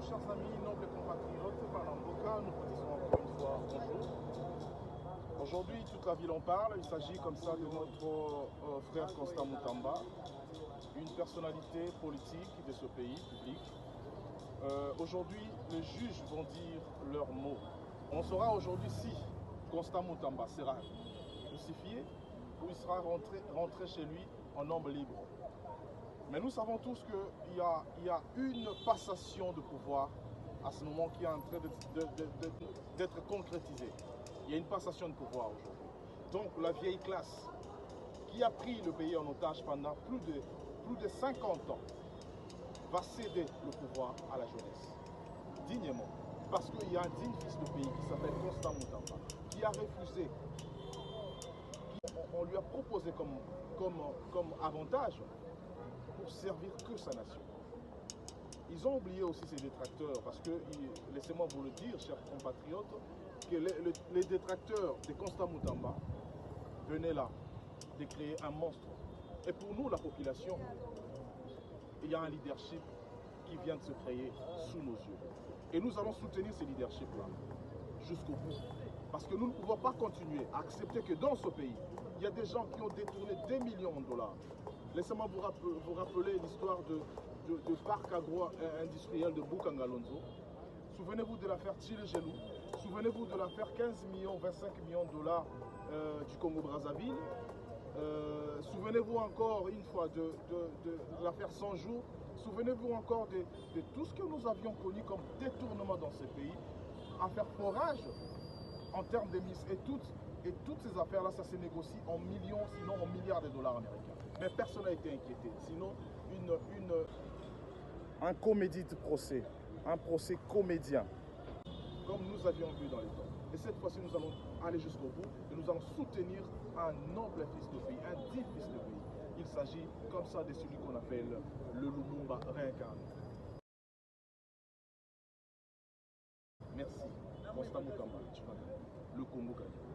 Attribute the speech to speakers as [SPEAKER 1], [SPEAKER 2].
[SPEAKER 1] chers amis, nobles compatriotes, Palamboka, nous vous disons encore une fois bonjour. Aujourd'hui, toute la ville en parle. Il s'agit comme ça de notre frère Constant Moutamba, une personnalité politique de ce pays public. Aujourd'hui, les juges vont dire leurs mots. On saura aujourd'hui si Constant Moutamba sera crucifié ou il sera rentré chez lui en homme libre. Mais nous savons tous qu'il y a une passation de pouvoir à ce moment qui est en train d'être concrétisée. Il y a une passation de pouvoir aujourd'hui. Donc la vieille classe qui a pris le pays en otage pendant plus de 50 ans va céder le pouvoir à la jeunesse, dignement. Parce qu'il y a un digne fils de pays qui s'appelle Constant Moutamba, qui a refusé, on lui a proposé comme avantage pour servir que sa nation. Ils ont oublié aussi ses détracteurs, parce que, laissez-moi vous le dire, chers compatriotes, que les détracteurs de Constant Moutamba venaient là de créer un monstre. Et pour nous, la population, il y a un leadership qui vient de se créer sous nos yeux. Et nous allons soutenir ce leadership-là jusqu'au bout. Parce que nous ne pouvons pas continuer à accepter que dans ce pays, il y a des gens qui ont détourné des millions de dollars. Laissez-moi vous rappeler l'histoire du parc agro-industriel de Bukangalonzo. Souvenez-vous de l'affaire Tchile-Gelou. Souvenez-vous de l'affaire 15 millions, 25 millions de dollars du Congo-Brazzaville. Souvenez-vous encore une fois de l'affaire 100 jours. Souvenez-vous encore de tout ce que nous avions connu comme détournement dans ce pays. Affaire forage en termes d'émissions et toutes ces affaires-là, ça se négocie en millions, sinon en milliards de dollars américains. Mais personne n'a été inquiété. Sinon, un comédie de procès, un procès comédien, comme nous avions vu dans les temps. Et cette fois-ci, nous allons aller jusqu'au bout et nous allons soutenir un noble fils de pays, un digne fils de pays. Il s'agit comme ça de celui qu'on appelle le Lumumba réincarné. Merci. Constant Moutamba, le Congo gagne.